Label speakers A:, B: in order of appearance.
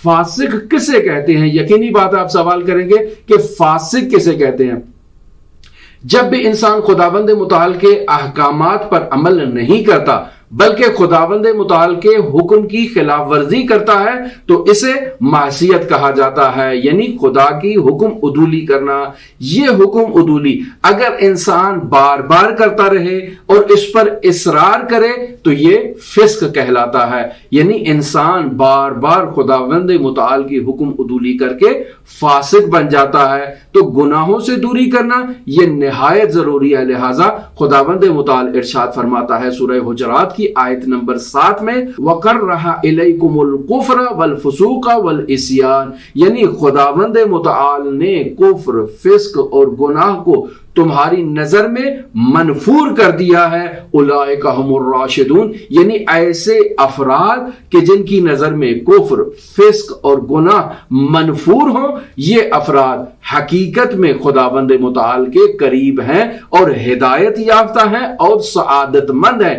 A: فاسق کسے کہتے ہیں؟ یقینی بات آپ سوال کریں گے کہ فاسق کسے کہتے ہیں۔ جب بھی انسان خداوند متعال کے احکامات پر عمل نہیں کرتا بلکہ خداوند متعال کے حکم کی خلاف ورزی کرتا ہے تو اسے معصیت کہا جاتا ہے، یعنی خدا کی حکم عدولی کرنا۔ یہ حکم عدولی اگر انسان بار بار کرتا رہے اور اس پر اصرار کرے تو یہ فسق کہلاتا ہے، یعنی انسان بار بار خداوند متعال کی حکم عدولی کر کے فاسق بن جاتا ہے۔ تو گناہوں سے دوری کرنا یہ نہایت ضروری ہے، لہٰذا خداوند متعال ارشاد فرماتا ہے سورہ حجرات کی آیت نمبر 7 میں وَقَرَّهَ إِلَيْكُمُ الْكُفْرَ وَالْفُسُوقَ وَالْعِصْيَانَ، یعنی خداوند متعال نے کفر، فسق اور گناہ کو تمہاری نظر میں منفور کر دیا ہے۔ اولئک هم الراشدون، یعنی ایسے افراد کہ جن کی نظر میں کفر، فسق اور گناہ منفور ہوں، یہ افراد حقیقت میں خداوند متعال کے قریب ہیں اور ہدایت یافتہ ہیں اور سعادت مند ہیں۔